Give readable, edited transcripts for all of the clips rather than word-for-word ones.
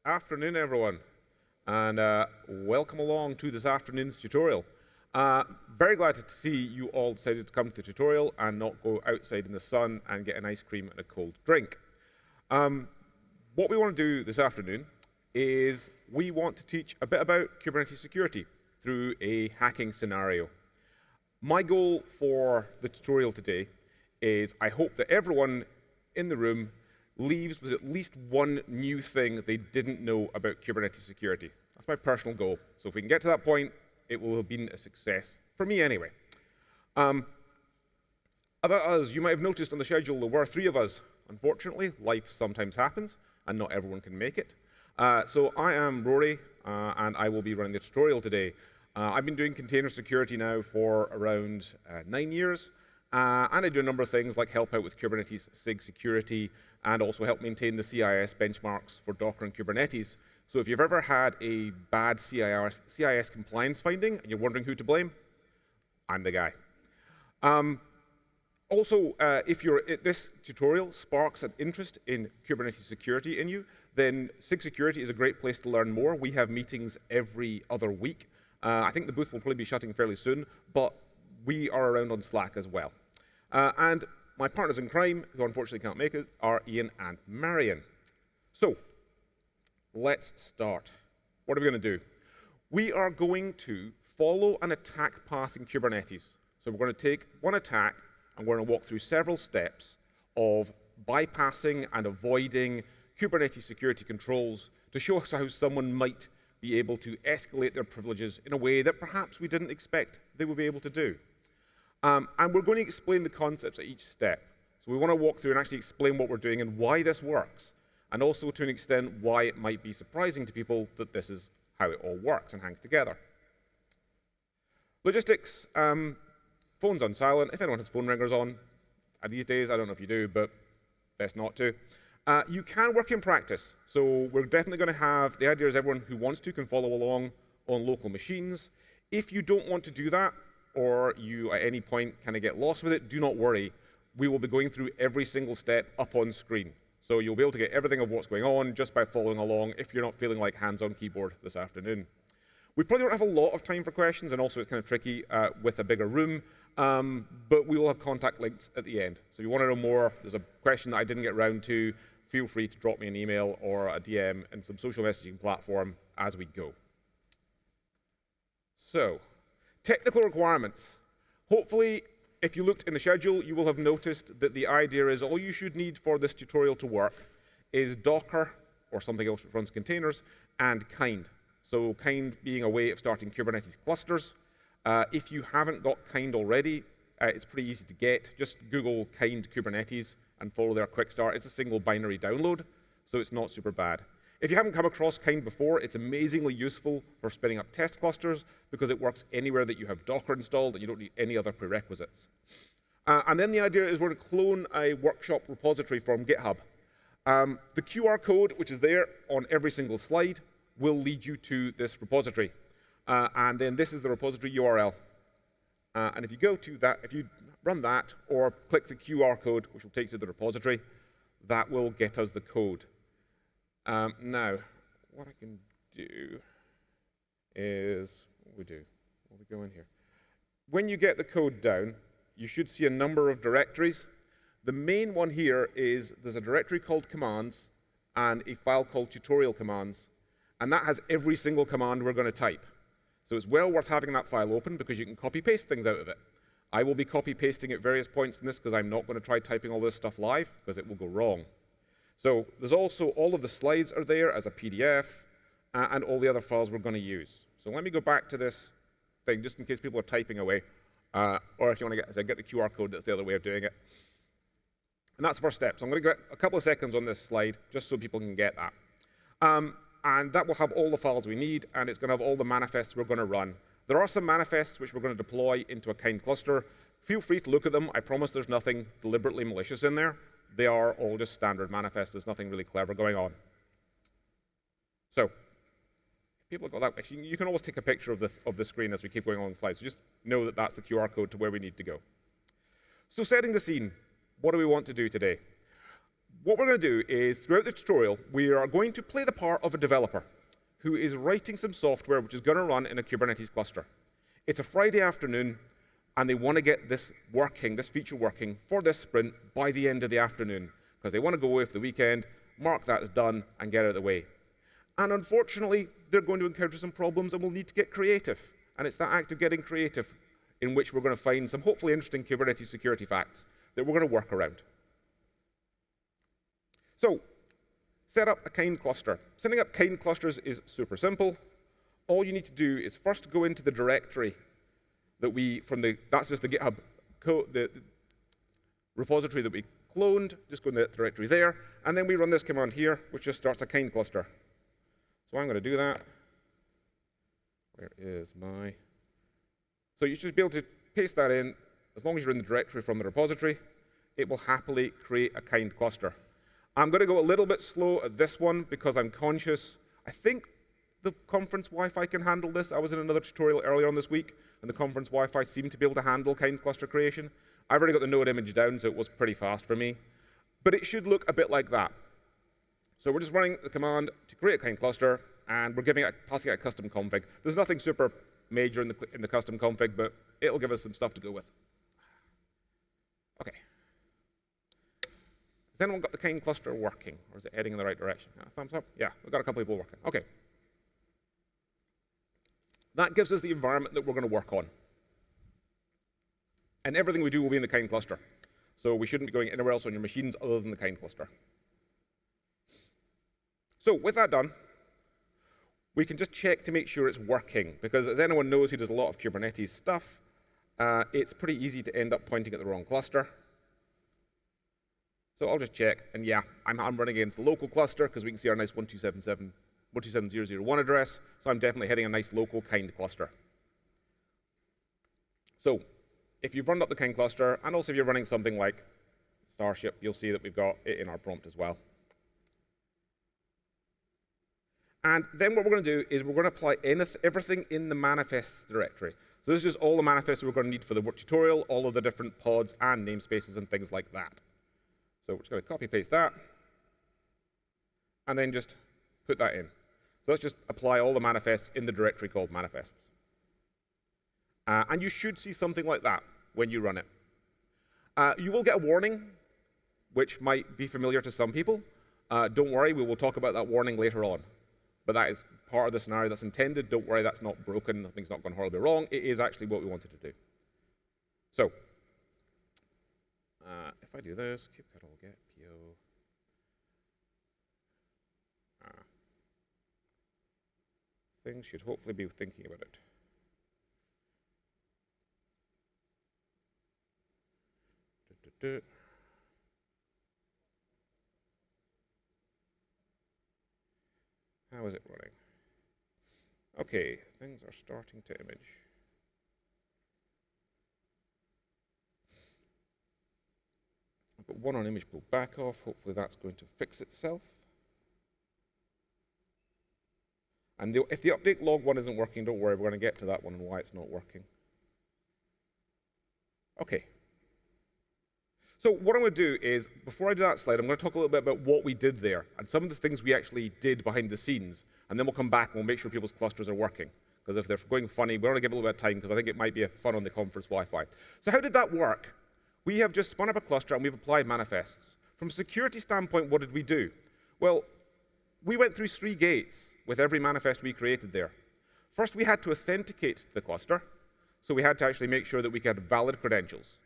afternoon, everyone, and welcome along to this afternoon's tutorial. Very glad to see you all decided to come to the tutorial and not go outside in the sun and get an ice cream and a cold drink. What we want to do this afternoon is we want to teach a bit about Kubernetes security through a hacking scenario. My goal for the tutorial today is I hope that everyone in the room leaves with at least one new thing they didn't know about Kubernetes security. That's my personal goal. So if we can get to that point, it will have been a success, for me anyway. About us, you might have noticed on the schedule there were 3 of us. Unfortunately, life sometimes happens, and not everyone can make it. So I am Rory, and I will be running the tutorial today. I've been doing container security now for around 9 years, and I do a number of things like help out with Kubernetes SIG security and also help maintain the CIS benchmarks for Docker and Kubernetes. So if you've ever had a bad CIS compliance finding and you're wondering who to blame, I'm the guy. Also, if this tutorial sparks an interest in Kubernetes security in you, then SIG security is a great place to learn more. We have meetings every other week. I think the booth will probably be shutting fairly soon, but we are around on Slack as well. And my partners in crime, who unfortunately can't make it, are Iain and Marion. So let's start. What are we going to do? We are going to follow an attack path in Kubernetes. So we're going to take one attack, and we're going to walk through several steps of bypassing and avoiding Kubernetes security controls to show us how someone might be able to escalate their privileges in a way that perhaps we didn't expect they would be able to do. And we're going to explain the concepts at each step. So we want to walk through and actually explain what we're doing and why this works, and also to an extent why it might be surprising to people that this is how it all works and hangs together. Logistics, phones on silent. If anyone has phone ringers on, these days, I don't know if you do, but best not to. You can work in practice. So we're definitely going to have, the idea is everyone who wants to can follow along on local machines. If you don't want to do that, or you at any point kind of get lost with it, do not worry. We will be going through every single step up on screen. So you'll be able to get everything of what's going on just by following along if you're not feeling like hands-on keyboard this afternoon. We probably don't have a lot of time for questions, and also it's kind of tricky with a bigger room, but we will have contact links at the end. So if you want to know more, there's a question that I didn't get around to, feel free to drop me an email or a DM in some social messaging platform as we go. So, technical requirements. Hopefully, if you looked in the schedule, you will have noticed that the idea is all you should need for this tutorial to work is Docker, or something else which runs containers, and kind. So kind being a way of starting Kubernetes clusters. If you haven't got kind already, it's pretty easy to get. Just Google kind Kubernetes and follow their quick start. It's a single binary download, so it's not super bad. If you haven't come across kind before, it's amazingly useful for spinning up test clusters because it works anywhere that you have Docker installed and you don't need any other prerequisites. And then the idea is we're going to clone a workshop repository from GitHub. The QR code, which is there on every single slide, will lead you to this repository. And then this is the repository URL. And if you go to that, if you run that or click the QR code, which will take you to the repository, that will get us the code. Now, what I can do is, what we go in here? When you get the code down, you should see a number of directories. The main one here is there's a directory called commands and a file called tutorial commands, and that has every single command we're going to type. So it's well worth having that file open because you can copy-paste things out of it. I will be copy-pasting at various points in this because I'm not going to try typing all this stuff live because it will go wrong. So there's also all of the slides are there as a PDF and all the other files we're going to use. So let me go back to this thing just in case people are typing away. Or if you want to get the QR code, that's the other way of doing it. And that's the first step. So I'm going to get a couple of seconds on this slide just so people can get that. And that will have all the files we need, and it's going to have all the manifests we're going to run. There are some manifests which we're going to deploy into a kind cluster. Feel free to look at them. I promise there's nothing deliberately malicious in there. They are all just standard manifests. There's nothing really clever going on. So, if people have got that, you can always take a picture of the screen as we keep going on the slides. So just know that that's the QR code to where we need to go. So setting the scene, what do we want to do today? what we're going to do is, throughout the tutorial, we are going to play the part of a developer who is writing some software which is going to run in a Kubernetes cluster. It's a Friday afternoon, and they want to get this working, this feature working for this sprint by the end of the afternoon, because they want to go away for the weekend, mark that as done, and get out of the way. And unfortunately, they're going to encounter some problems and will need to get creative. And it's that act of getting creative in which we're going to find some hopefully interesting Kubernetes security facts that we're going to work around. So, set up a kind cluster. Setting up kind clusters is super simple. All you need to do is first go into the directory that that's just the GitHub code, the repository that we cloned. Just go in the directory there, and then we run this command here, which just starts a kind cluster. So I'm going to do that. Where is my? So you should be able to paste that in. As long as you're in the directory from the repository, it will happily create a kind cluster. I'm going to go a little bit slow at this one because I'm conscious. I think the conference Wi-Fi can handle this. I was in another tutorial earlier on this week, and the conference Wi-Fi seemed to be able to handle kind cluster creation. I've already got the node image down, so it was pretty fast for me. But it should look a bit like that. So we're just running the command to create a kind cluster, and we're passing it a custom config. There's nothing super major in the custom config, but it'll give us some stuff to go with. OK. Has anyone got the kind cluster working, or is it heading in the right direction? Thumbs up? Yeah, we've got a couple people working. OK. That gives us the environment that we're going to work on. And everything we do will be in the kind cluster. So we shouldn't be going anywhere else on your machines other than the kind cluster. So with that done, we can just check to make sure it's working. Because as anyone knows who does a lot of Kubernetes stuff, it's pretty easy to end up pointing at the wrong cluster. So I'll just check. And yeah, I'm running against the local cluster because we can see our nice 127.127.0.0.1 address. So I'm definitely hitting a nice local kind cluster. So if you've run up the kind cluster, and also if you're running something like Starship, you'll see that we've got it in our prompt as well. And then what we're going to do is we're going to apply everything in the manifests directory. So this is just all the manifests we're going to need for the work tutorial, all of the different pods and namespaces and things like that. So we're just going to copy paste that, and then just put that in. So let's just apply all the manifests in the directory called manifests. And you should see something like that when you run it. You will get a warning, which might be familiar to some people. Don't worry, we will talk about that warning later on. But that is part of the scenario that's intended. Don't worry, that's not broken. Nothing's not gone horribly wrong. It is actually what we wanted to do. So if I do this, kubectl get po. Things should hopefully be thinking about it. How is it running? OK, things are starting to image. I've got one on image pull back off. Hopefully that's going to fix itself. And if the update log one isn't working, don't worry, we're going to get to that one and why it's not working. OK. So what I'm going to do is, before I do that slide, I'm going to talk a little bit about what we did there and some of the things we actually did behind the scenes. And then we'll come back and we'll make sure people's clusters are working. Because if they're going funny, we're going to give a little bit of time because I think it might be fun on the conference Wi-Fi. So how did that work? We have just spun up a cluster and we've applied manifests. From a security standpoint, what did we do? Well, we went through 3 gates with every manifest we created there. First, we had to authenticate the cluster. So we had to actually make sure that we had valid credentials.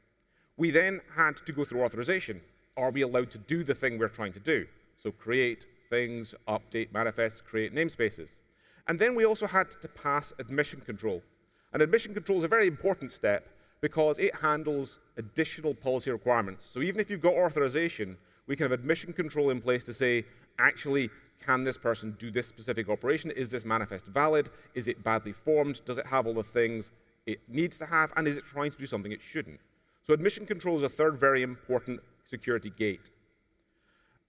We then had to go through authorization. Are we allowed to do the thing we're trying to do? So create things, update manifests, create namespaces. And then we also had to pass admission control. And admission control is a very important step because it handles additional policy requirements. So even if you've got authorization, we can have admission control in place to say, actually, can this person do this specific operation? Is this manifest valid? Is it badly formed? Does it have all the things it needs to have? And is it trying to do something it shouldn't? So admission control is a third very important security gate.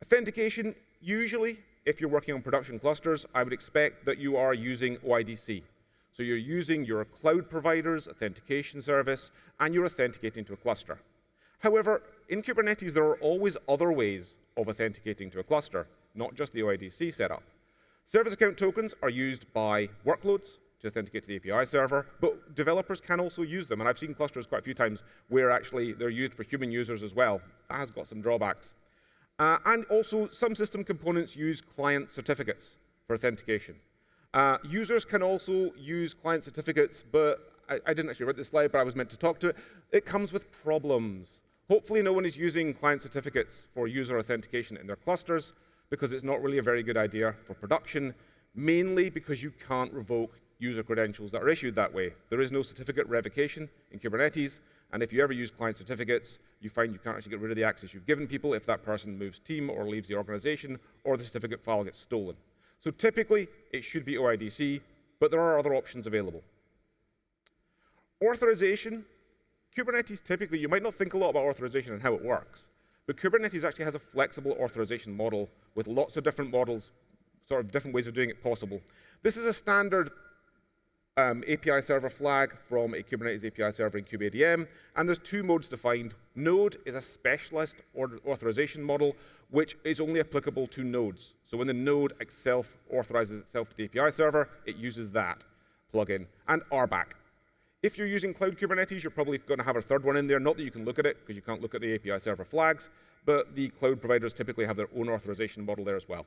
Authentication, usually, if you're working on production clusters, I would expect that you are using OIDC. So you're using your cloud provider's authentication service, and you're authenticating to a cluster. However, in Kubernetes, there are always other ways of authenticating to a cluster, not just the OIDC setup. Service account tokens are used by workloads to authenticate to the API server, but developers can also use them. And I've seen clusters quite a few times where actually they're used for human users as well. That has got some drawbacks. And also, some system components use client certificates for authentication. Users can also use client certificates, but I didn't actually write this slide, but I was meant to talk to it. It comes with problems. Hopefully no one is using client certificates for user authentication in their clusters, because it's not really a very good idea for production, mainly because you can't revoke user credentials that are issued that way. There is no certificate revocation in Kubernetes, and if you ever use client certificates, you find you can't actually get rid of the access you've given people if that person moves team or leaves the organization, or the certificate file gets stolen. So typically, it should be OIDC, but there are other options available. Authorization. Kubernetes typically, you might not think a lot about authorization and how it works, but Kubernetes actually has a flexible authorization model with lots of different models, sort of different ways of doing it possible. This is a standard API server flag from a Kubernetes API server in kubeadm, and there's two modes defined. Node is a specialist authorization model, which is only applicable to nodes. So when the node itself authorizes itself to the API server, it uses that plugin. And RBAC. If you're using cloud Kubernetes, you're probably going to have a third one in there. Not that you can look at it, because you can't look at the API server flags, but the cloud providers typically have their own authorization model there as well.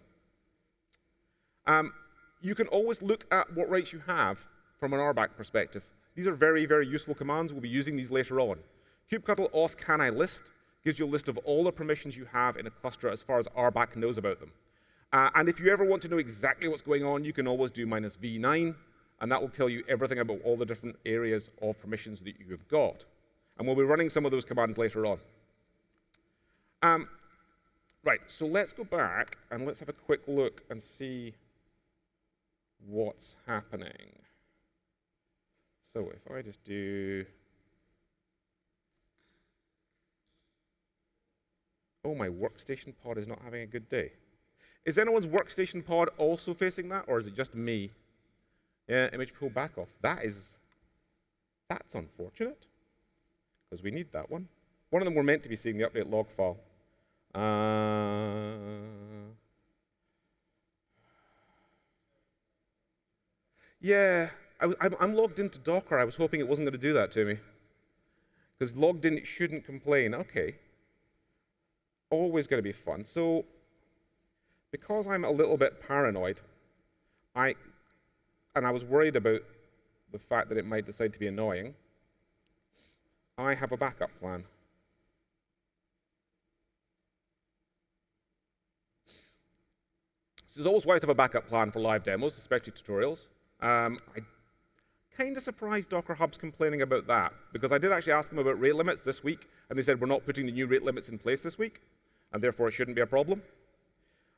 You can always look at what rights you have from an RBAC perspective. These are very, very useful commands. We'll be using these later on. kubectl auth can I list gives you a list of all the permissions you have in a cluster as far as RBAC knows about them. And if you ever want to know exactly what's going on, you can always do -v9, and that will tell you everything about all the different areas of permissions that you have got. And we'll be running some of those commands later on. Right, so let's go back and let's have a quick look and see what's happening. So if I just do, oh, my workstation pod is not having a good day. Is anyone's workstation pod also facing that, or is it just me? Yeah, image pull back off. That's unfortunate, because we need that one. One of them were meant to be seeing the update log file. Yeah, I'm logged into Docker. I was hoping it wasn't going to do that to me. Because logged in, it shouldn't complain. OK. Always going to be fun. So because I'm a little bit paranoid, and I was worried about the fact that it might decide to be annoying, I have a backup plan. So it's always wise to have a backup plan for live demos, especially tutorials. I'm kind of surprised Docker Hub's complaining about that, because I did actually ask them about rate limits this week, and they said we're not putting the new rate limits in place this week, and therefore it shouldn't be a problem.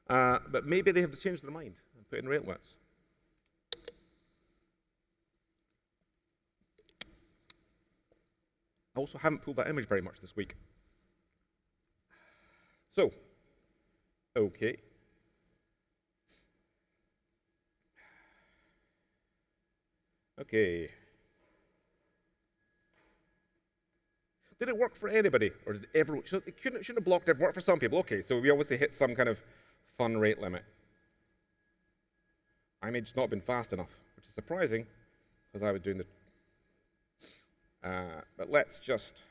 But maybe they have to change their mind and put in rate limits. I also haven't pulled that image very much this week. So, OK. OK. Did it work for anybody? Or did everyone? So it shouldn't have blocked it. Worked for some people. OK, so we obviously hit some kind of fun rate limit. Image's not been fast enough, which is surprising, because I was doing the... but let's just...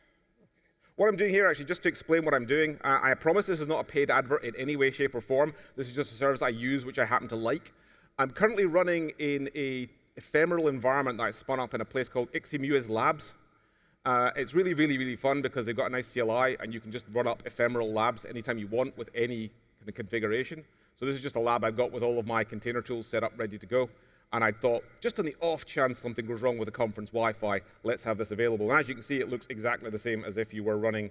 What I'm doing here, actually, just to explain what I'm doing, I promise this is not a paid advert in any way, shape, or form. This is just a service I use, which I happen to like. I'm currently running in a ephemeral environment that I spun up in a place called Ixemuez Labs. It's really, really, really fun because they've got a nice CLI, and you can just run up ephemeral labs anytime you want with any kind of configuration. So this is just a lab I've got with all of my container tools set up, ready to go. And I thought, just on the off chance something goes wrong with the conference Wi-Fi, let's have this available. And as you can see, it looks exactly the same as if you were running.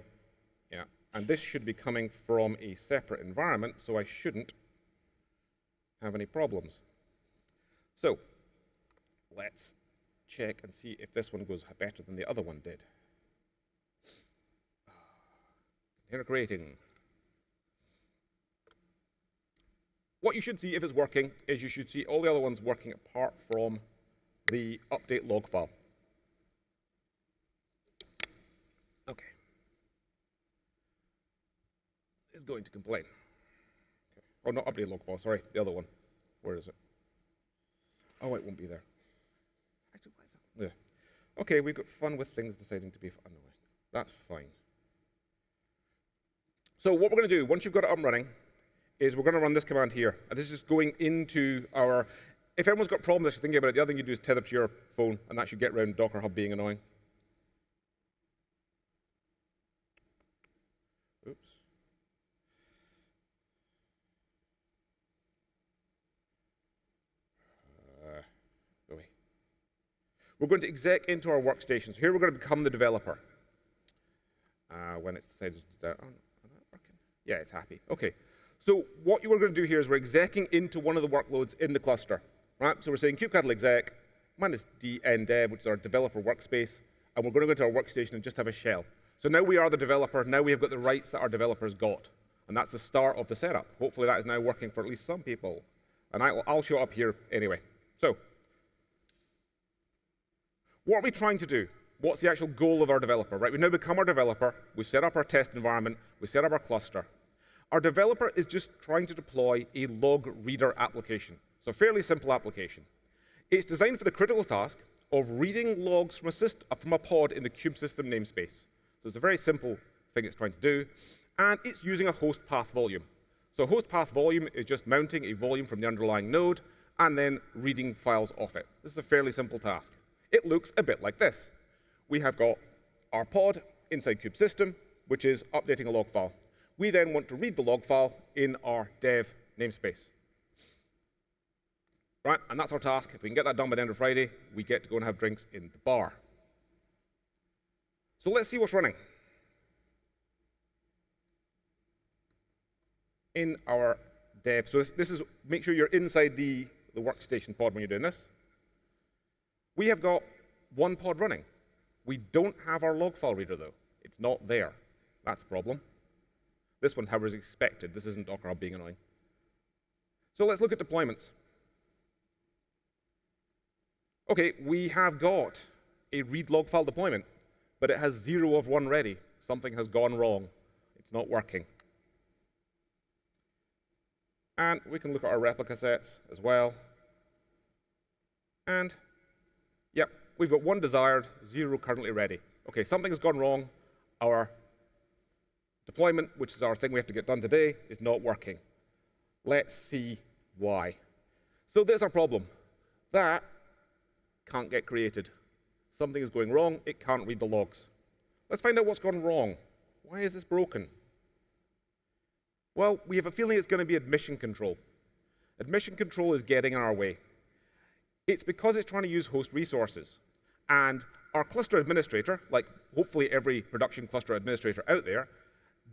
Yeah. And this should be coming from a separate environment, so I shouldn't have any problems. So let's check and see if this one goes better than the other one did. Container creating. What you should see if it's working is you should see all the other ones working apart from the update log file. OK. is going to complain. Okay. Oh, not update log file, sorry, the other one. Where is it? Oh, it won't be there. Actually, why is that? Yeah. Okay, we've got fun with things deciding to be annoying. That's fine. So what we're going to do, once you've got it up and running, is we're going to run this command here. And this is going into our, if everyone's got problems, thinking about it, the other thing you do is tether to your phone, and that should get around Docker Hub being annoying. Oops. Go away. We're going to exec into our workstation. So here we're going to become the developer. When it's decided to do that. Oh, is that working? Yeah, it's happy. OK. So what you are going to do here is we're execing into one of the workloads in the cluster. Right? So we're saying kubectl exec minus -dev, which is our developer workspace. And we're going to go into our workstation and just have a shell. So now we are the developer. Now we have got the rights that our developers got. And that's the start of the setup. Hopefully that is now working for at least some people. And I'll show up here anyway. So what are we trying to do? What's the actual goal of our developer? Right? We've now become our developer. We've set up our test environment. We've set up our cluster. Our developer is just trying to deploy a log reader application. So a fairly simple application. It's designed for the critical task of reading logs from a pod in the kube system namespace. So it's a very simple thing it's trying to do. And it's using a host path volume. So host path volume is just mounting a volume from the underlying node and then reading files off it. This is a fairly simple task. It looks a bit like this. We have got our pod inside kube system, which is updating a log file. We then want to read the log file in our dev namespace. Right, and that's our task. If we can get that done by the end of Friday, we get to go and have drinks in the bar. So let's see what's running. In our dev, so this is, make sure you're inside the workstation pod when you're doing this. We have got one pod running. We don't have our log file reader, though. It's not there. That's a problem. This one, however, is expected. This isn't Docker Hub being annoying. So let's look at deployments. OK, we have got a read log file deployment, but it has 0 of 1 ready. Something has gone wrong. It's not working. And we can look at our replica sets as well. And yep, we've got 1 desired, 0 currently ready. OK, something has gone wrong. Our deployment, which is our thing we have to get done today, is not working. Let's see why. So there's our problem. That can't get created. Something is going wrong. It can't read the logs. Let's find out what's gone wrong. Why is this broken? Well, we have a feeling it's going to be admission control. Admission control is getting in our way. It's because it's trying to use host resources. And our cluster administrator, like hopefully every production cluster administrator out there,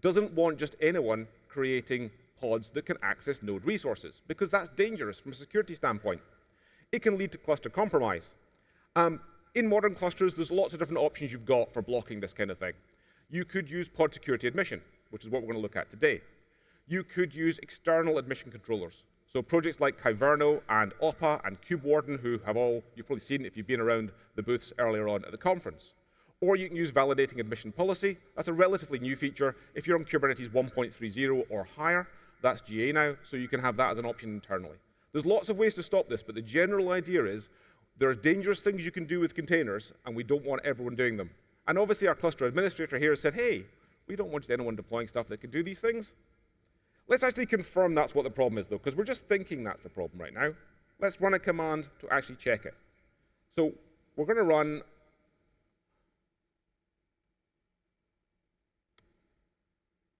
doesn't want just anyone creating pods that can access node resources, because that's dangerous from a security standpoint. It can lead to cluster compromise. In modern clusters, there's lots of different options you've got for blocking this kind of thing. You could use pod security admission, which is what we're going to look at today. You could use external admission controllers. So projects like Kyverno and Oppa and KubeWarden, who have all, you've probably seen if you've been around the booths earlier on at the conference. Or you can use validating admission policy. That's a relatively new feature. If you're on Kubernetes 1.30 or higher, that's GA now, so you can have that as an option internally. There's lots of ways to stop this, but the general idea is there are dangerous things you can do with containers, and we don't want everyone doing them. And obviously, our cluster administrator here said, hey, we don't want anyone deploying stuff that can do these things. Let's actually confirm that's what the problem is, though, because we're just thinking that's the problem right now. Let's run a command to actually check it. So we're going to run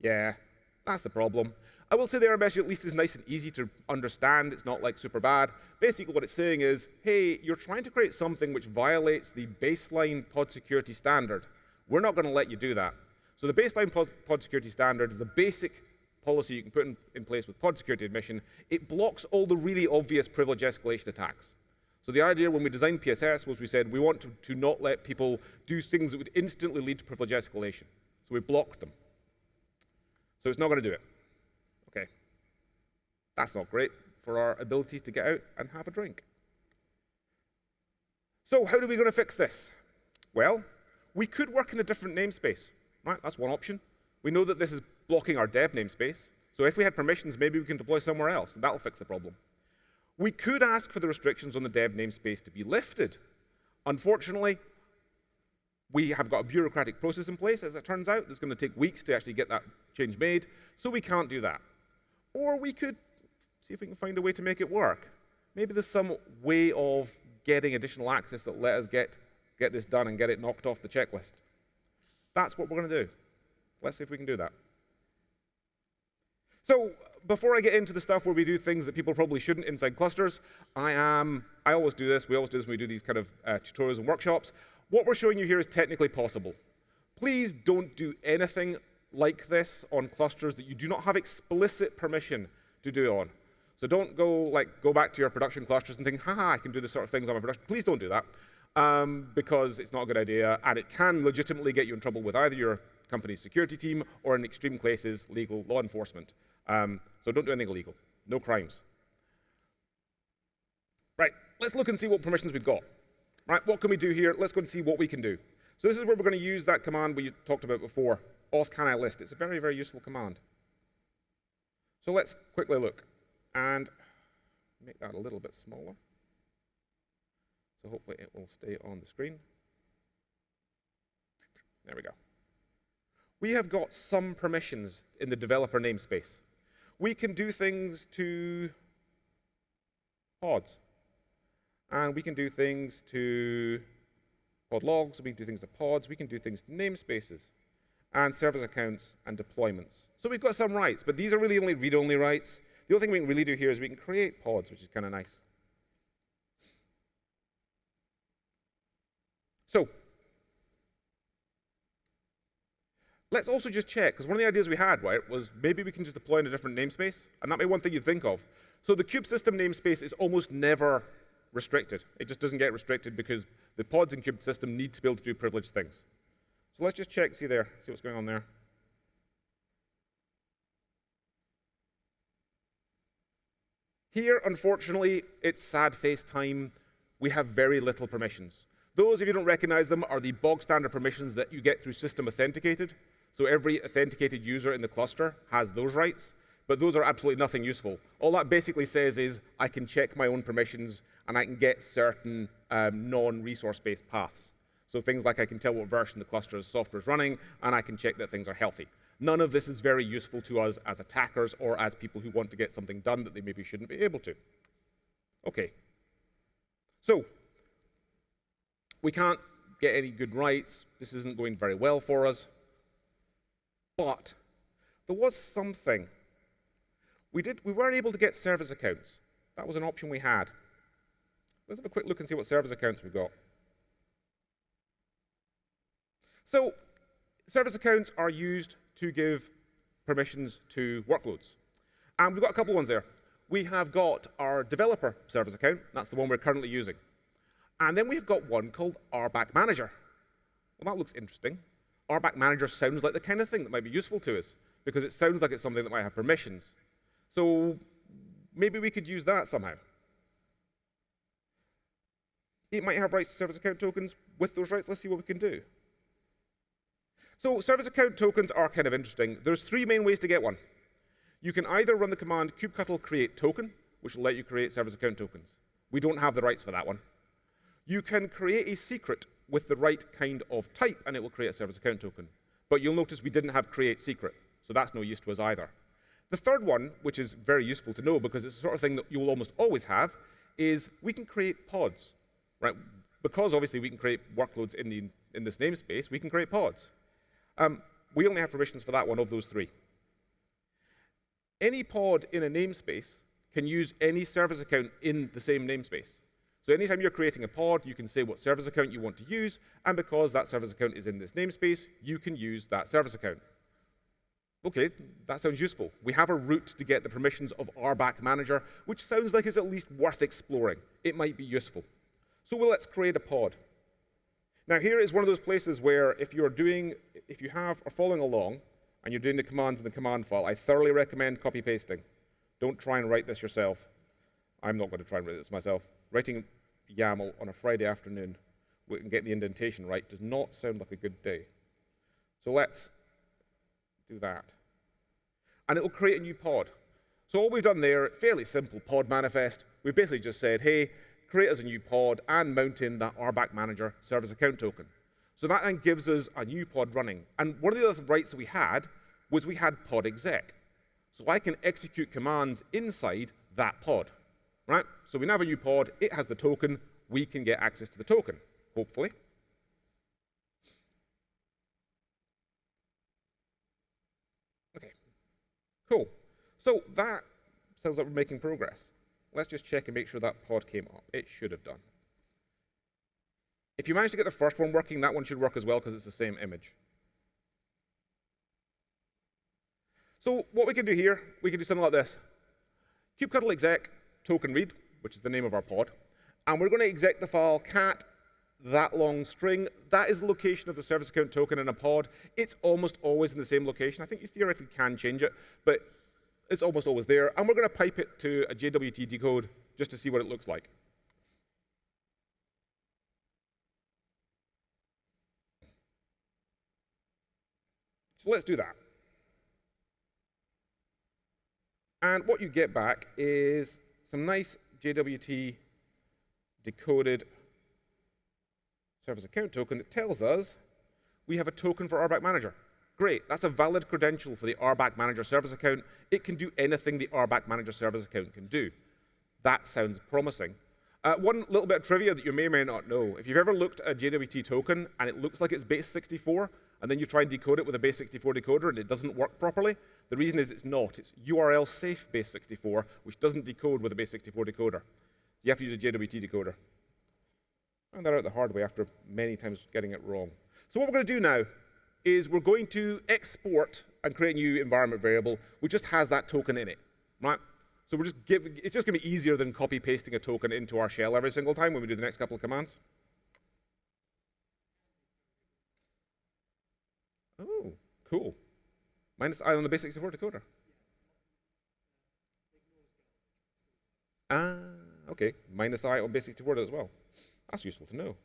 yeah, that's the problem. I will say the error message at least is nice and easy to understand. It's not like super bad. Basically what it's saying is, hey, you're trying to create something which violates the baseline pod security standard. We're not going to let you do that. So the baseline pod security standard is the basic policy you can put in place with pod security admission. It blocks all the really obvious privilege escalation attacks. So the idea when we designed PSS was we said we want to not let people do things that would instantly lead to privilege escalation. So we blocked them. So it's not going to do it. OK. That's not great for our ability to get out and have a drink. So how are we going to fix this? Well, we could work in a different namespace. Right? That's one option. We know that this is blocking our dev namespace. So if we had permissions, maybe we can deploy somewhere else, and that'll fix the problem. We could ask for the restrictions on the dev namespace to be lifted. Unfortunately, we have got a bureaucratic process in place, as it turns out. It's going to take weeks to actually get that change made, so we can't do that. Or we could see if we can find a way to make it work. Maybe there's some way of getting additional access that let us get this done and get it knocked off the checklist. That's what we're going to do. Let's see if we can do that. So before I get into the stuff where we do things that people probably shouldn't inside clusters, I always do this. We always do this when we do these kind of tutorials and workshops. What we're showing you here is technically possible. Please don't do anything like this on clusters that you do not have explicit permission to do on. So don't go back to your production clusters and think, haha, I can do this sort of things on my production. Please don't do that, because it's not a good idea, and it can legitimately get you in trouble with either your company's security team or, in extreme cases, legal law enforcement. So don't do anything illegal. No crimes. Right, let's look and see what permissions we've got. Right, what can we do here? Let's go and see what we can do. So this is where we're going to use that command we talked about before, auth_can_I_list. It's a very, very useful command. So let's quickly look and make that a little bit smaller. So hopefully it will stay on the screen. There we go. We have got some permissions in the developer namespace. We can do things to pods. And we can do things to pod logs, we can do things to pods, we can do things to namespaces, and service accounts and deployments. So we've got some rights, but these are really only read-only rights. The only thing we can really do here is we can create pods, which is kind of nice. So let's also just check, because one of the ideas we had, right, was maybe we can just deploy in a different namespace, and that may be one thing you'd think of. So the kube system namespace is almost never restricted. It just doesn't get restricted because the pods in kube system need to be able to do privileged things. So let's just check, see what's going on there. Here, unfortunately, it's sad face time. We have very little permissions. Those, if you don't recognize them, are the bog standard permissions that you get through system authenticated. So every authenticated user in the cluster has those rights, but those are absolutely nothing useful. All that basically says is I can check my own permissions and I can get certain non-resource-based paths. So things like I can tell what version the cluster's software is running, and I can check that things are healthy. None of this is very useful to us as attackers or as people who want to get something done that they maybe shouldn't be able to. OK. So we can't get any good rights. This isn't going very well for us. But there was something. We were able to get service accounts. That was an option we had. Let's have a quick look and see what service accounts we've got. So service accounts are used to give permissions to workloads. And we've got a couple ones there. We have got our developer service account. That's the one we're currently using. And then we've got one called RBAC Manager. Well, that looks interesting. RBAC Manager sounds like the kind of thing that might be useful to us, because it sounds like it's something that might have permissions. So maybe we could use that somehow. It might have rights to service account tokens. With those rights, let's see what we can do. So service account tokens are kind of interesting. There's three main ways to get one. You can either run the command kubectl create token, which will let you create service account tokens. We don't have the rights for that one. You can create a secret with the right kind of type, and it will create a service account token. But you'll notice we didn't have create secret, so that's no use to us either. The third one, which is very useful to know because it's the sort of thing that you will almost always have, is we can create pods. Right? Because obviously we can create workloads in this namespace, we can create pods. We only have permissions for that one of those three. Any pod in a namespace can use any service account in the same namespace. So anytime you're creating a pod, you can say what service account you want to use, and because that service account is in this namespace, you can use that service account. OK, that sounds useful. We have a route to get the permissions of RBAC Manager, which sounds like it's at least worth exploring. It might be useful. So let's create a pod. Now here is one of those places where if you are following along and you're doing the commands in the command file, I thoroughly recommend copy-pasting. Don't try and write this yourself. I'm not going to try and write this myself. Writing YAML on a Friday afternoon and getting the indentation right does not sound like a good day. So let's do that. and it will create a new pod. So all we've done there, fairly simple pod manifest. We've basically just said, hey, create us a new pod and mount in that RBAC manager service account token. So that then gives us a new pod running. And one of the other rights that we had was we had pod exec. So I can execute commands inside that pod, right? So we now have a new pod, it has the token, we can get access to the token, hopefully. Okay, cool. So that sounds like we're making progress. Let's just check and make sure that pod came up. It should have done. If you manage to get the first one working, that one should work as well because it's the same image. So what we can do here, we can do something like this. kubectl exec token read, which is the name of our pod, and we're going to exec the file cat that long string. That is the location of the service account token in a pod. It's almost always in the same location. I think you theoretically can change it, but it's almost always there. And we're going to pipe it to a JWT decode just to see what it looks like. So let's do that. And what you get back is some nice JWT decoded service account token that tells us we have a token for RBAC Manager. Great, that's a valid credential for the RBAC Manager service account. It can do anything the RBAC Manager service account can do. That sounds promising. One little bit of trivia that you may or may not know. If you've ever looked at a JWT token and it looks like it's base 64, and then you try and decode it with a base 64 decoder and it doesn't work properly, the reason is it's not. It's URL safe base 64, which doesn't decode with a base 64 decoder. You have to use a JWT decoder. I found that out the hard way after many times getting it wrong. So what we're going to do now is we're going to export and create a new environment variable which just has that token in it, right? So we're just it's just going to be easier than copy pasting a token into our shell every single time when we do the next couple of commands. Oh, cool. Minus I on the base 64 decoder. Ah, okay. Minus I on base 64 as well. That's useful to know.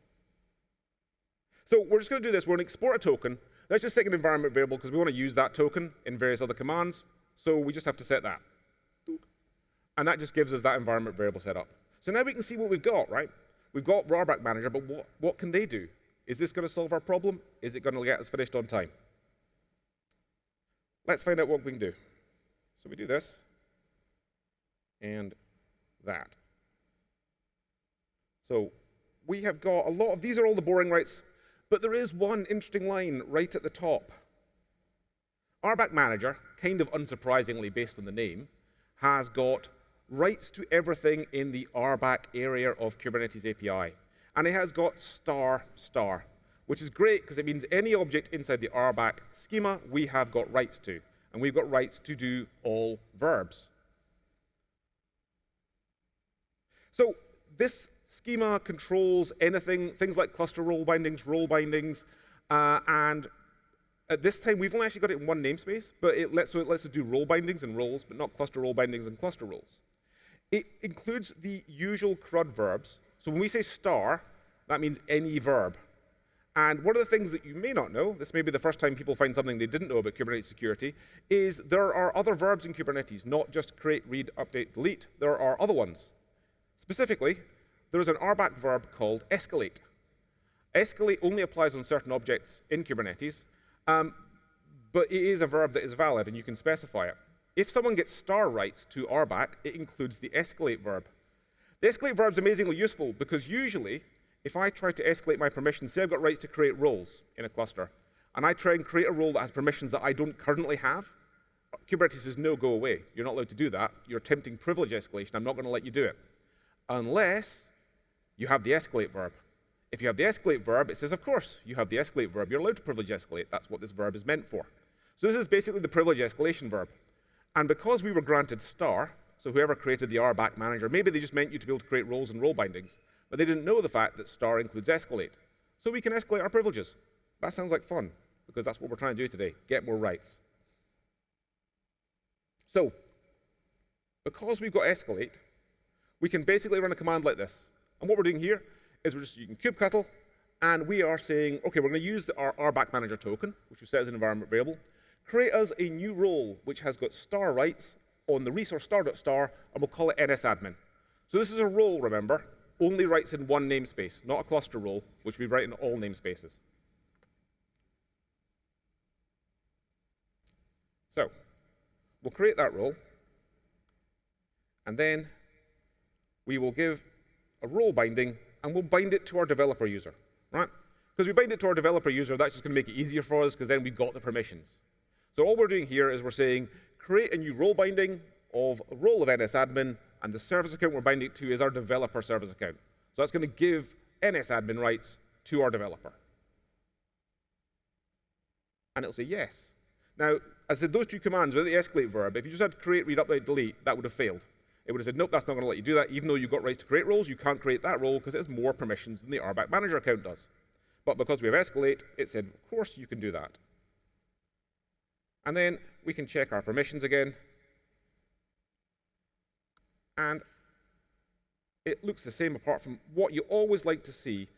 So we're just going to do this. We're going to export a token. Let's just set an environment variable because we want to use that token in various other commands. So we just have to set that. And that just gives us that environment variable set up. So now we can see what we've got, right? We've got RBAC Manager, but what can they do? Is this going to solve our problem? Is it going to get us finished on time? Let's find out what we can do. So we do this and that. So we have got a lot of, these are all the boring rights, but there is one interesting line right at the top. RBAC Manager, kind of unsurprisingly based on the name, has got rights to everything in the RBAC area of Kubernetes API. And it has got ***, which is great because it means any object inside the RBAC schema we have got rights to. And we've got rights to do all verbs. So this schema controls anything, things like cluster role bindings, and at this time we've only actually got it in one namespace, but it lets us do role bindings and roles, but not cluster role bindings and cluster roles. It includes the usual CRUD verbs. So when we say star, that means any verb. And one of the things that you may not know, this may be the first time people find something they didn't know about Kubernetes security, is there are other verbs in Kubernetes, not just create, read, update, delete. There are other ones. Specifically, there is an RBAC verb called escalate. Escalate only applies on certain objects in Kubernetes, but it is a verb that is valid, and you can specify it. If someone gets star rights to RBAC, it includes the escalate verb. The escalate verb is amazingly useful because usually, if I try to escalate my permissions, say I've got rights to create roles in a cluster, and I try and create a role that has permissions that I don't currently have, Kubernetes says, no, go away. You're not allowed to do that. You're attempting privilege escalation. I'm not going to let you do it. Unless you have the escalate verb. If you have the escalate verb, it says, of course, you have the escalate verb. You're allowed to privilege escalate. That's what this verb is meant for. So this is basically the privilege escalation verb. And because we were granted star, so whoever created the RBAC manager, maybe they just meant you to be able to create roles and role bindings, but they didn't know the fact that star includes escalate. So we can escalate our privileges. That sounds like fun, because that's what we're trying to do today, get more rights. So because we've got escalate, we can basically run a command like this. And what we're doing here is we're just using kubectl, and we are saying, OK, we're going to use our RBAC manager token, which we set as an environment variable, create us a new role which has got star rights on the resource star.star, and we'll call it NSAdmin. So this is a role, remember, only writes in one namespace, not a cluster role, which we write in all namespaces. So we'll create that role, and then we will give a role binding, and we'll bind it to our developer user, right? Because we bind it to our developer user, that's just going to make it easier for us, because then we've got the permissions. So all we're doing here is we're saying, create a new role binding of a role of NSAdmin, and the service account we're binding it to is our developer service account. So that's going to give NSAdmin rights to our developer. And it'll say yes. Now, as I said, those two commands with the escalate verb, if you just had create, read, update, delete, that would have failed. It would have said, nope, that's not going to let you do that. Even though you've got rights to create roles, you can't create that role because it has more permissions than the RBAC manager account does. But because we have escalate, it said, of course you can do that. And then we can check our permissions again. And it looks the same apart from what you always like to see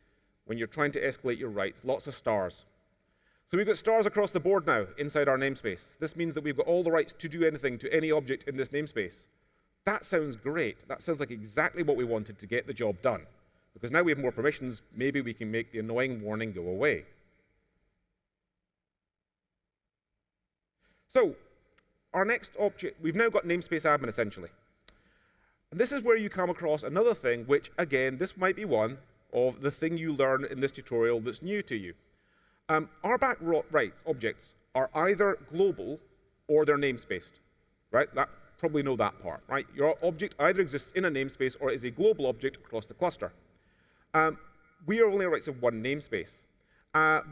when you're trying to escalate your rights, lots of stars. So we've got stars across the board now inside our namespace. This means that we've got all the rights to do anything to any object in this namespace. That sounds great. That sounds like exactly what we wanted to get the job done. Because now we have more permissions, maybe we can make the annoying warning go away. So our next object, we've now got namespace admin essentially. And this is where you come across another thing, which again, this might be one of the thing you learn in this tutorial that's new to you. RBAC rights objects are either global or they're namespaced, right? Probably know that part, right? Your object either exists in a namespace or is a global object across the cluster. We are only rights of one namespace.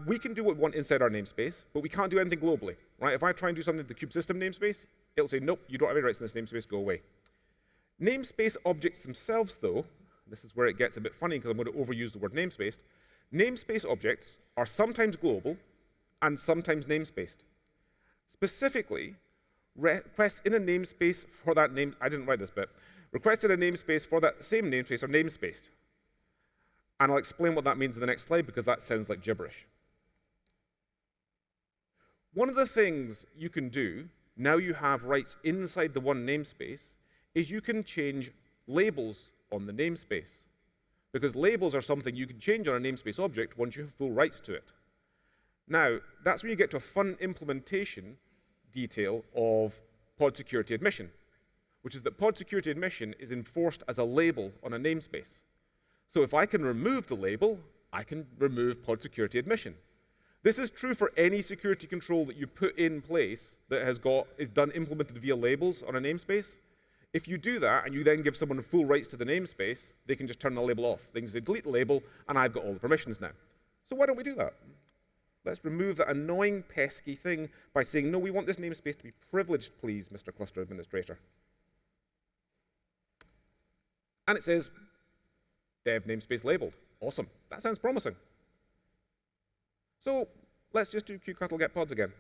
We can do what we want inside our namespace, but we can't do anything globally, right? If I try and do something to the kube system namespace, it'll say, nope, you don't have any rights in this namespace, go away. Namespace objects themselves, though, this is where it gets a bit funny because I'm going to overuse the word namespaced. Namespace objects are sometimes global and sometimes namespaced. Specifically, requests in a namespace for that name, I didn't write this bit, requests in a namespace for that same namespace are namespaced. And I'll explain what that means in the next slide because that sounds like gibberish. One of the things you can do, now you have rights inside the one namespace, is you can change labels on the namespace. Because labels are something you can change on a namespace object once you have full rights to it. Now, that's where you get to a fun implementation detail of pod security admission, which is that pod security admission is enforced as a label on a namespace. So if I can remove the label, I can remove pod security admission. This is true for any security control that you put in place that is implemented via labels on a namespace. If you do that and you then give someone full rights to the namespace, they can just turn the label off. They can say, delete the label, and I've got all the permissions now. So why don't we do that? Let's remove that annoying, pesky thing by saying, no, we want this namespace to be privileged, please, Mr. Cluster Administrator. And it says, dev namespace labeled. Awesome. That sounds promising. So let's just do kubectl get pods again.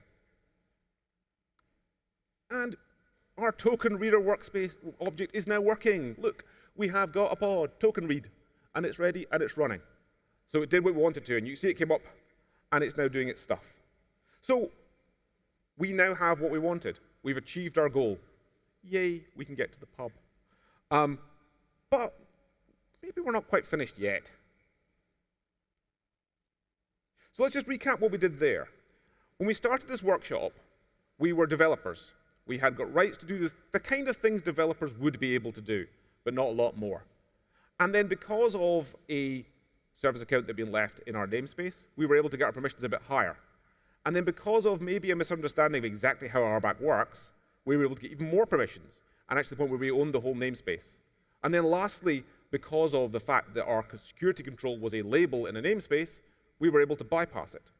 And our token reader workspace object is now working. Look, we have got a pod, token read, and it's ready and it's running. So it did what we wanted to, and you see it came up, and it's now doing its stuff. So we now have what we wanted. We've achieved our goal. Yay, we can get to the pub. But maybe we're not quite finished yet. So let's just recap what we did there. When we started this workshop, we were developers. We had got rights to do the kind of things developers would be able to do, but not a lot more. And then because of a service account that had been left in our namespace, we were able to get our permissions a bit higher. And then because of maybe a misunderstanding of exactly how RBAC works, we were able to get even more permissions, and actually the point where we owned the whole namespace. And then lastly, because of the fact that our security control was a label in a namespace, we were able to bypass it.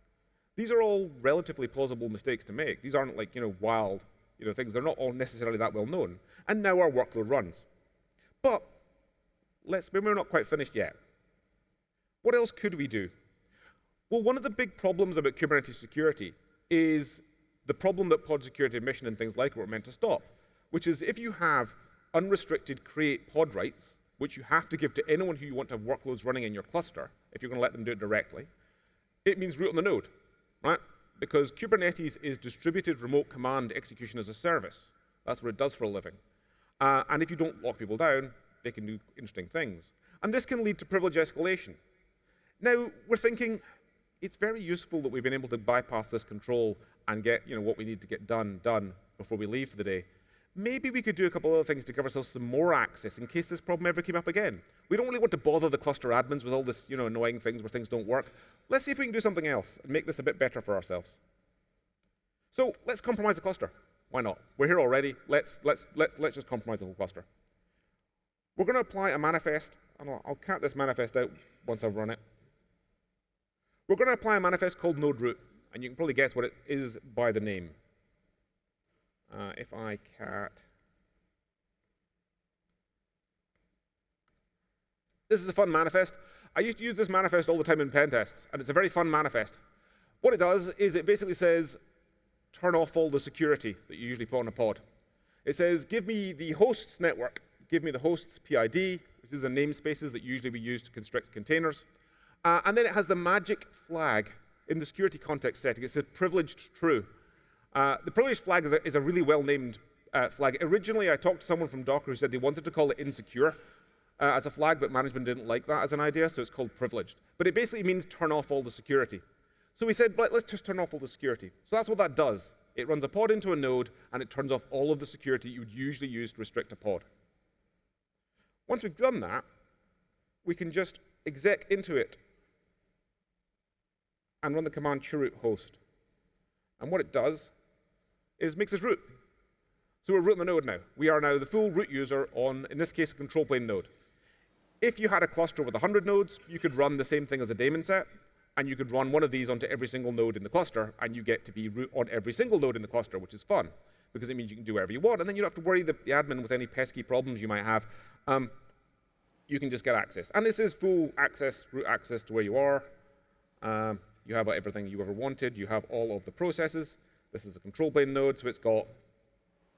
These are all relatively plausible mistakes to make. These aren't like, wild, things. They're not all necessarily that well known. And now our workload runs. But we're not quite finished yet. What else could we do? Well, one of the big problems about Kubernetes security is the problem that pod security admission and things like it were meant to stop, which is if you have unrestricted create pod rights, which you have to give to anyone who you want to have workloads running in your cluster, if you're going to let them do it directly, it means root on the node, right? because Kubernetes is distributed remote command execution as a service. That's what it does for a living. And if you don't lock people down, they can do interesting things. And this can lead to privilege escalation. Now, we're thinking, it's very useful that we've been able to bypass this control and get what we need to get done before we leave for the day. Maybe we could do a couple other things to give ourselves some more access in case this problem ever came up again. We don't really want to bother the cluster admins with all this annoying things where things don't work. Let's see if we can do something else and make this a bit better for ourselves. So let's compromise the cluster. Why not? We're here already. Let's just compromise the whole cluster. We're going to apply a manifest, and I'll cat this manifest out once I've run it. We're going to apply a manifest called node root, and you can probably guess what it is by the name. If I cat, this is a fun manifest. I used to use this manifest all the time in pen tests, and it's a very fun manifest. What it does is it basically says, turn off all the security that you usually put on a pod. It says, give me the host's network, give me the host's PID, which is the namespaces that usually we use to constrict containers. And then it has the magic flag in the security context setting. It says privileged true. The privileged flag is a really well-named flag. Originally, I talked to someone from Docker who said they wanted to call it insecure as a flag, but management didn't like that as an idea, so it's called privileged. But it basically means turn off all the security. So we said, let's just turn off all the security. So that's what that does. It runs a pod into a node, and it turns off all of the security you would usually use to restrict a pod. Once we've done that, we can just exec into it and run the command chroot host. And what it does is makes us root. So we're rooting the node now. We are now the full root user on, in this case, a control plane node. If you had a cluster with 100 nodes, you could run the same thing as a daemon set, and you could run one of these onto every single node in the cluster, and you get to be root on every single node in the cluster, which is fun, because it means you can do whatever you want, and then you don't have to worry the admin with any pesky problems you might have. You can just get access. And this is full access, root access to where you are. You have everything you ever wanted. You have all of the processes. This is a control plane node, so it's got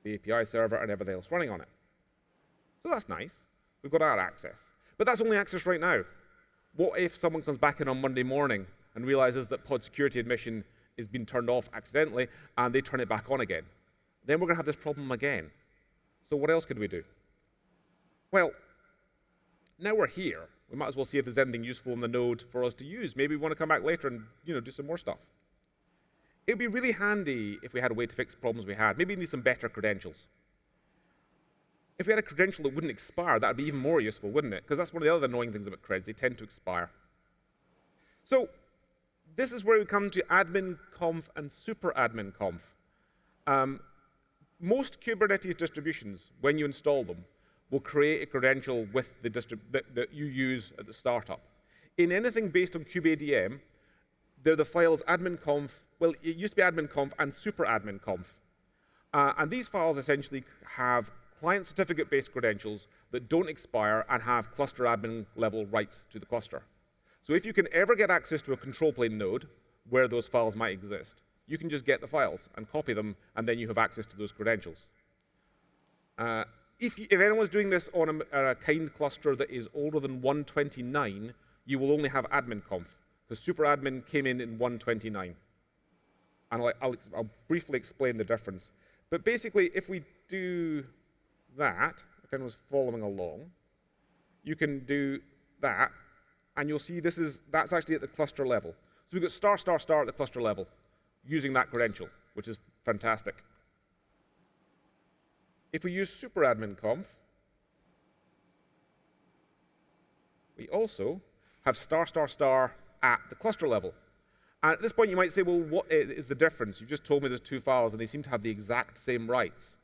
the API server and everything else running on it. So that's nice. We've got our access. But that's only access right now. What if someone comes back in on Monday morning and realizes that pod security admission has been turned off accidentally, and they turn it back on again? Then we're going to have this problem again. So what else could we do? Well, now we're here. We might as well see if there's anything useful in the node for us to use. Maybe we want to come back later and do some more stuff. It would be really handy if we had a way to fix problems we had. Maybe we need some better credentials. If we had a credential that wouldn't expire, that would be even more useful, wouldn't it? Because that's one of the other annoying things about creds. They tend to expire. So this is where we come to admin conf and super admin conf. Most Kubernetes distributions, when you install them, will create a credential with the that you use at the startup. In anything based on kubeadm, they're the files admin.conf. Well, it used to be admin.conf and super admin.conf. And these files essentially have client certificate-based credentials that don't expire and have cluster admin level rights to the cluster. So if you can ever get access to a control plane node where those files might exist, you can just get the files and copy them, and then you have access to those credentials. If anyone's doing this on a kind cluster that is older than 129, you will only have admin.conf, because superadmin came in 129. And I'll briefly explain the difference. But basically, if we do that, if anyone's following along, you can do that, and you'll see that's actually at the cluster level. So we've got *** at the cluster level, using that credential, which is fantastic. If we use superadmin.conf, we also have *** at the cluster level. And at this point, you might say, well, what is the difference? You just told me there's two files, and they seem to have the exact same rights.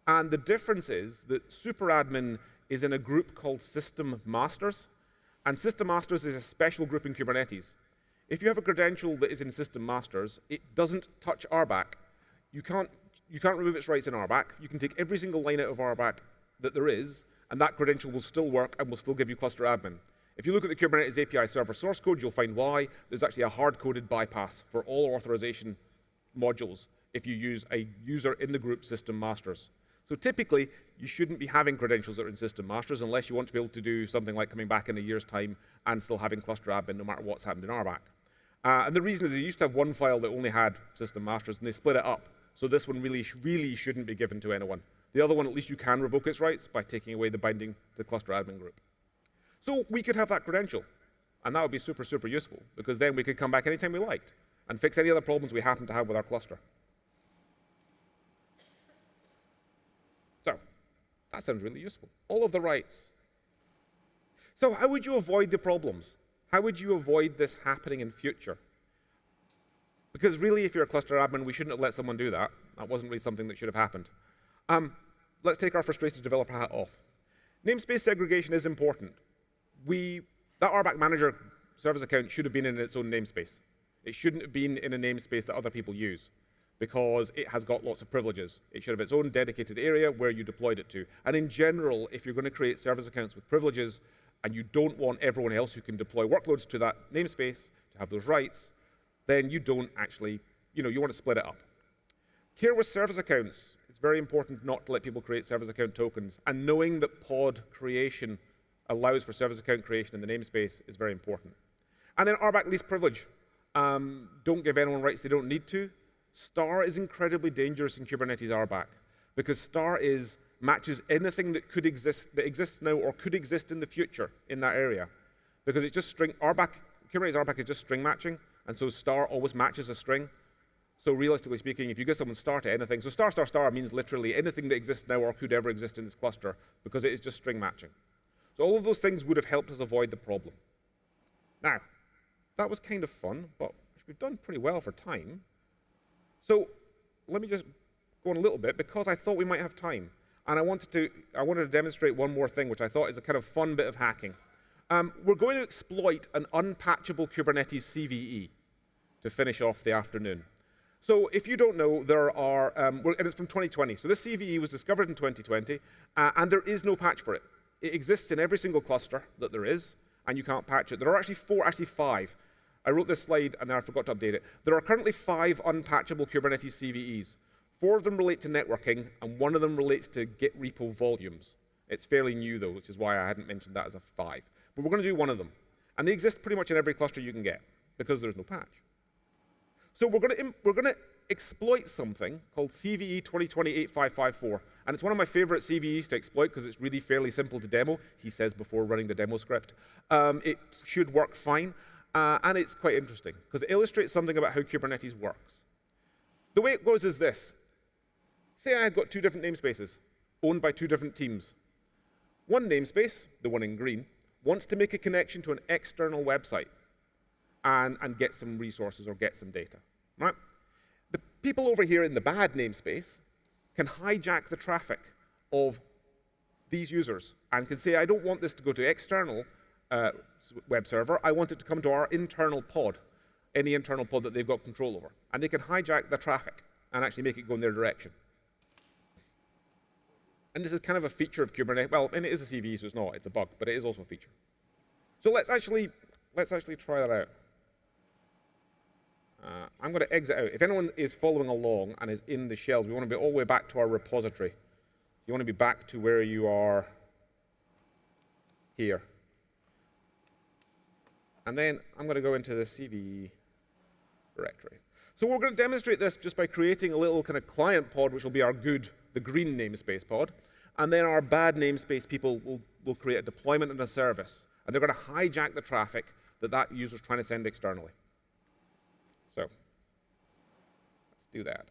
And the difference is that superadmin is in a group called system masters. And system masters is a special group in Kubernetes. If you have a credential that is in system masters, it doesn't touch RBAC. You can't remove its rights in RBAC. You can take every single line out of RBAC that there is, and that credential will still work and will still give you cluster admin. If you look at the Kubernetes API server source code, you'll find why. There's actually a hard-coded bypass for all authorization modules if you use a user in the group system masters. So typically, you shouldn't be having credentials that are in system masters unless you want to be able to do something like coming back in a year's time and still having cluster admin no matter what's happened in RBAC. And the reason is they used to have one file that only had system masters, and they split it up. So this one really shouldn't be given to anyone. The other one, at least you can revoke its rights by taking away the binding to the cluster admin group. So we could have that credential, and that would be super, super useful, because then we could come back anytime we liked and fix any other problems we happen to have with our cluster. So that sounds really useful. All of the rights. So how would you avoid the problems? How would you avoid this happening in future? Because really, if you're a cluster admin, we shouldn't have let someone do that. That wasn't really something that should have happened. Let's take our frustrated developer hat off. Namespace segregation is important. That RBAC manager service account should have been in its own namespace. It shouldn't have been in a namespace that other people use, because it has got lots of privileges. It should have its own dedicated area where you deployed it to. And in general, if you're going to create service accounts with privileges, and you don't want everyone else who can deploy workloads to that namespace to have those rights, then you don't actually, you want to split it up. Here with service accounts, it's very important not to let people create service account tokens, and knowing that pod creation allows for service account creation in the namespace is very important. And then RBAC least privilege. Don't give anyone rights they don't need to. Star is incredibly dangerous in Kubernetes RBAC, because star matches anything that exists now or could exist in the future in that area. Because it's just Kubernetes RBAC is just string matching, and so star always matches a string. So realistically speaking, if you give someone star to anything, so star star star means literally anything that exists now or could ever exist in this cluster, because it is just string matching. So all of those things would have helped us avoid the problem. Now, that was kind of fun, but we've done pretty well for time. So let me just go on a little bit, because I thought we might have time. And I wanted to demonstrate one more thing, which I thought is a kind of fun bit of hacking. We're going to exploit an unpatchable Kubernetes CVE to finish off the afternoon. So if you don't know, there are, and it's from 2020. So this CVE was discovered in 2020, and there is no patch for it. It exists in every single cluster that there is, and you can't patch it. There are actually five. I wrote this slide, and then I forgot to update it. There are currently 5 unpatchable Kubernetes CVEs. 4 of them relate to networking, and 1 of them relates to Git repo volumes. It's fairly new, though, which is why I hadn't mentioned that as a 5. But we're going to do 1 of them. And they exist pretty much in every cluster you can get, because there's no patch. So we're going to exploit something called CVE 2020-8554. And it's one of my favorite CVEs to exploit, because it's really fairly simple to demo, he says before running the demo script. It should work fine, and it's quite interesting, because it illustrates something about how Kubernetes works. The way it goes is this. Say I've got 2 different namespaces owned by 2 different teams. One namespace, the one in green, wants to make a connection to an external website and get some resources or get some data. Right? The people over here in the bad namespace can hijack the traffic of these users and can say, I don't want this to go to external web server. I want it to come to our internal pod, any internal pod that they've got control over. And they can hijack the traffic and actually make it go in their direction. And this is kind of a feature of Kubernetes. Well, and it is a CVE, so it's not. It's a bug, but it is also a feature. So let's actually try that out. I'm going to exit out. If anyone is following along and is in the shells, we want to be all the way back to our repository. You want to be back to where you are here. And then I'm going to go into the CVE directory. So we're going to demonstrate this just by creating a little kind of client pod, which will be the green namespace pod. And then our bad namespace people will create a deployment and a service. And they're going to hijack the traffic that user's trying to send externally. So let's do that.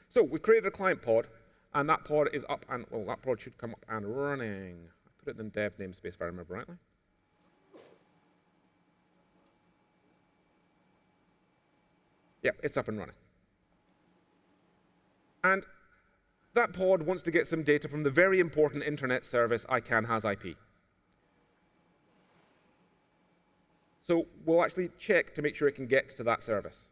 So we've created a client pod, and that pod is up, and well, that pod should come up and running. I put it in the dev namespace if I remember rightly. Yep, it's up and running. And that pod wants to get some data from the very important internet service ICANN has IP. So we'll actually check to make sure it can get to that service.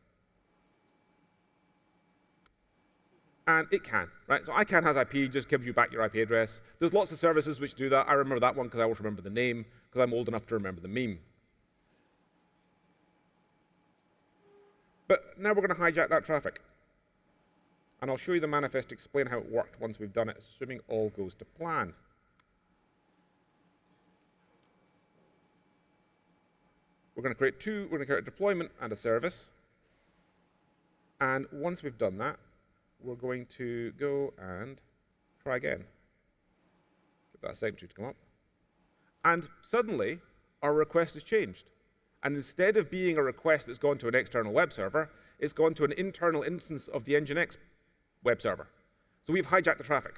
And it can, right? So ICANN has IP, just gives you back your IP address. There's lots of services which do that. I remember that one because I always remember the name, because I'm old enough to remember the meme. But now we're going to hijack that traffic. And I'll show you the manifest to explain how it worked once we've done it, assuming all goes to plan. We're going to create a deployment and a service. And once we've done that, we're going to go and try again. Give that a second to come up. And suddenly, our request has changed. And instead of being a request that's gone to an external web server, it's gone to an internal instance of the Nginx web server. So we've hijacked the traffic.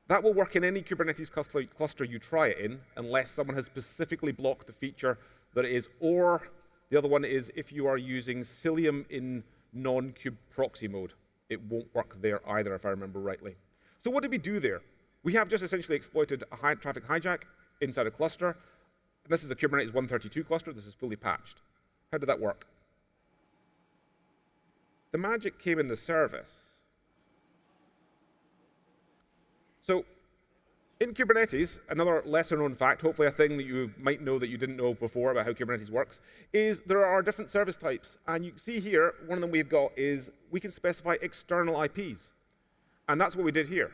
That will work in any Kubernetes cluster you try it in, unless someone has specifically blocked the feature that it is, or the other one is if you are using Cilium in non-kube proxy mode. It won't work there either, if I remember rightly. So what did we do there? We have just essentially exploited a traffic hijack inside a cluster. This is a Kubernetes 132 cluster. This is fully patched. How did that work? The magic came in the service. So in Kubernetes, another lesser-known fact, hopefully a thing that you might know that you didn't know before about how Kubernetes works, is there are different service types. And you can see here, one of them we've got is we can specify external IPs. And that's what we did here.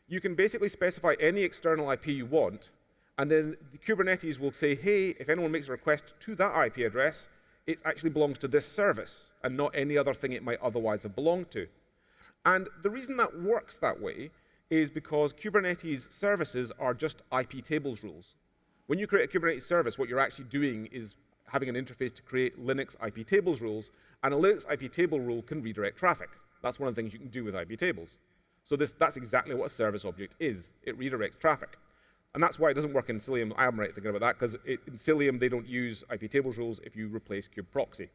You can basically specify any external IP you want, and then the Kubernetes will say, hey, if anyone makes a request to that IP address, it actually belongs to this service and not any other thing it might otherwise have belonged to. And the reason that works that way is because Kubernetes services are just IP tables rules. When you create a Kubernetes service, what you're actually doing is having an interface to create Linux IP tables rules, and a Linux IP table rule can redirect traffic. That's one of the things you can do with IP tables. So that's exactly what a service object is. It redirects traffic. And that's why it doesn't work in Cilium. I am right thinking about that, because in Cilium, they don't use IP tables rules if you replace kube proxy.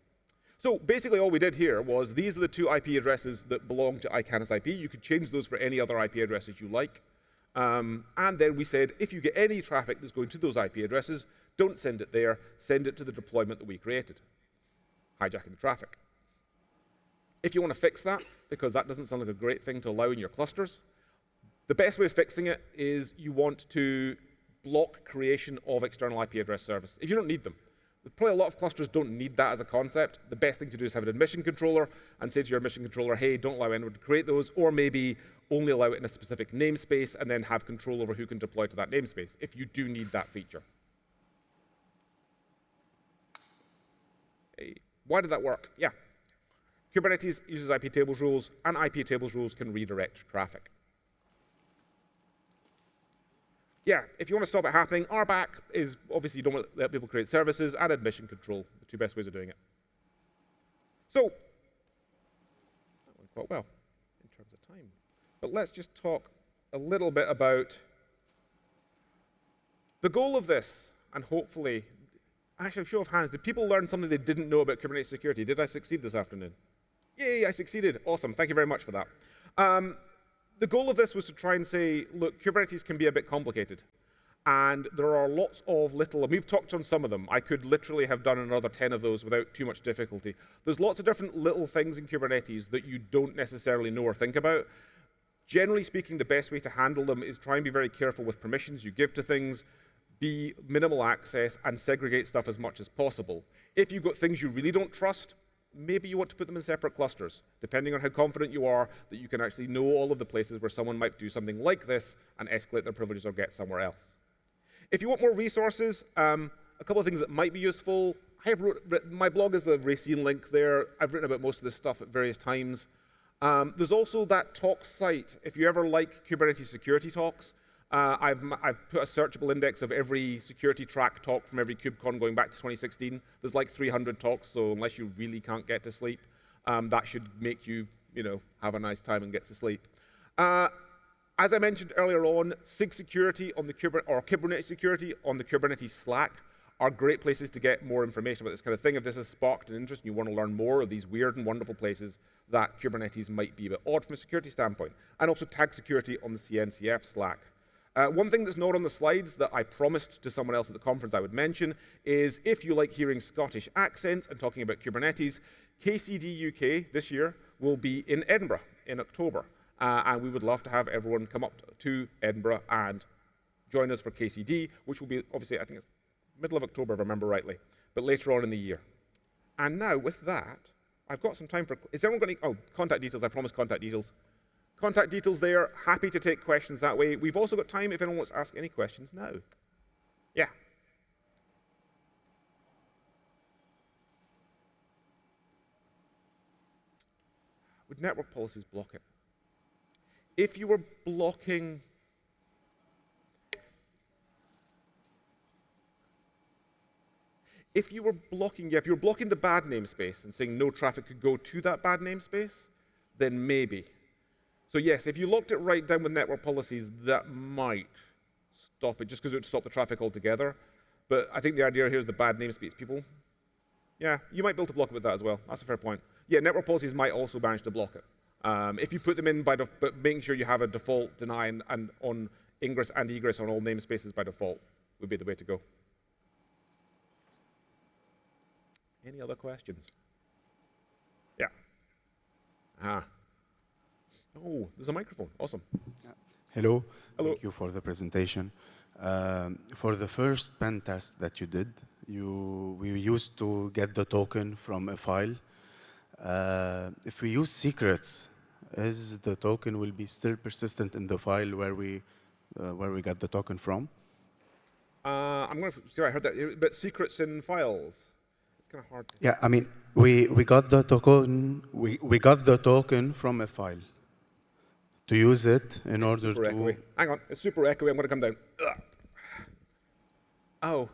So basically all we did here was these are the two IP addresses that belong to ICANN's IP. You could change those for any other IP addresses you like. And then we said, if you get any traffic that's going to those IP addresses, don't send it there, send it to the deployment that we created, hijacking the traffic. If you want to fix that, because that doesn't sound like a great thing to allow in your clusters, the best way of fixing it is you want to block creation of external IP address service. If you don't need them. Probably a lot of clusters don't need that as a concept. The best thing to do is have an admission controller and say to your admission controller, hey, don't allow anyone to create those, or maybe only allow it in a specific namespace and then have control over who can deploy to that namespace if you do need that feature. Hey, why did that work? Yeah. Kubernetes uses IP tables rules, and IP tables rules can redirect traffic. Yeah, if you want to stop it happening, RBAC is obviously you don't want to let people create services, and admission control, the two best ways of doing it. So, that went quite well in terms of time. But let's just talk a little bit about the goal of this, and hopefully, actually, show of hands, did people learn something they didn't know about Kubernetes security? Did I succeed this afternoon? Yay, I succeeded. Awesome. Thank you very much for that. The goal of this was to try and say, look, Kubernetes can be a bit complicated. And there are lots of little, and we've talked on some of them. I could literally have done another 10 of those without too much difficulty. There's lots of different little things in Kubernetes that you don't necessarily know or think about. Generally speaking, the best way to handle them is try and be very careful with permissions you give to things, be minimal access, and segregate stuff as much as possible. If you've got things you really don't trust, maybe you want to put them in separate clusters, depending on how confident you are that you can actually know all of the places where someone might do something like this and escalate their privileges or get somewhere else. If you want more resources, a couple of things that might be useful. My blog is the Racine link there. I've written about most of this stuff at various times. There's also that talk site. If you ever like Kubernetes security talks, I've put a searchable index of every security track talk from every KubeCon going back to 2016. There's like 300 talks, so unless you really can't get to sleep, that should make you, have a nice time and get to sleep. As I mentioned earlier on, SIG security on the Kubernetes security on the Kubernetes Slack are great places to get more information about this kind of thing. If this has sparked an interest and you want to learn more of these weird and wonderful places that Kubernetes might be a bit odd from a security standpoint. And also tag security on the CNCF Slack. One thing that's not on the slides that I promised to someone else at the conference I would mention is if you like hearing Scottish accents and talking about Kubernetes, KCD UK this year will be in Edinburgh in October. And we would love to have everyone come up to Edinburgh and join us for KCD, which will be, obviously, I think it's middle of October, if I remember rightly, but later on in the year. And now, with that, I've got some time for, is everyone got any, contact details, I promised contact details. Contact details there. Happy to take questions that way. We've also got time if anyone wants to ask any questions now. Yeah. Would network policies block it? If you were blocking... If you were blocking the bad namespace and saying no traffic could go to that bad namespace, then maybe. So yes, if you locked it right down with network policies, that might stop it, just because it would stop the traffic altogether. But I think the idea here is the bad namespace people. Yeah, you might be able to block it with that as well. That's a fair point. Yeah, network policies might also manage to block it. If you put them in but making sure you have a default deny and on ingress and egress on all namespaces by default would be the way to go. Any other questions? Yeah. Oh, there's a microphone. Awesome. Hello. Hello. Thank you for the presentation. For the first pen test that you did, we used to get the token from a file. If we use secrets, is the token will be still persistent in the file where we got the token from? I'm going to see if I heard that. But secrets in files. It's kind of hard. Yeah, I mean, we got the token. We got the token from a file. To use it in order to... Echoey. Hang on, it's super echoey. I'm going to come down. Ugh. Oh.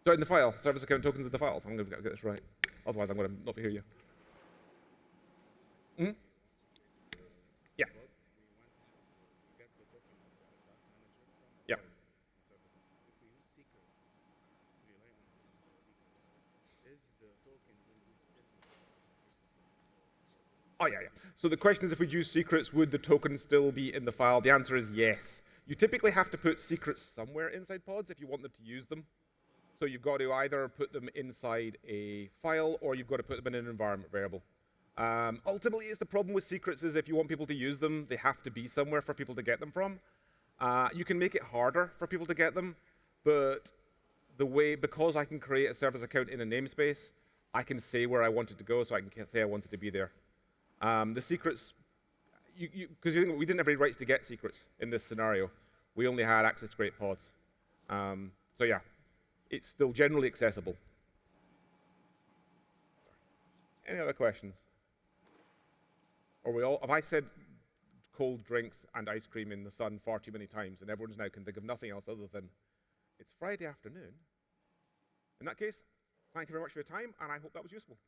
So in the file, service account tokens in the files. I'm going to get this right. Otherwise, I'm going to not hear you. Mm-hmm. Yeah. Yeah. Oh, yeah, yeah. So the question is, if we use secrets, would the token still be in the file? The answer is yes. You typically have to put secrets somewhere inside pods if you want them to use them. So you've got to either put them inside a file or you've got to put them in an environment variable. Ultimately, it's the problem with secrets is if you want people to use them, they have to be somewhere for people to get them from. You can make it harder for people to get them, but because I can create a service account in a namespace, I can say where I want it to go, so I can say I want it to be there. The secrets, because we didn't have any rights to get secrets in this scenario. We only had access to create pods. So yeah, it's still generally accessible. Any other questions? Have I said cold drinks and ice cream in the sun far too many times, and everyone now can think of nothing else other than it's Friday afternoon? In that case, thank you very much for your time, and I hope that was useful.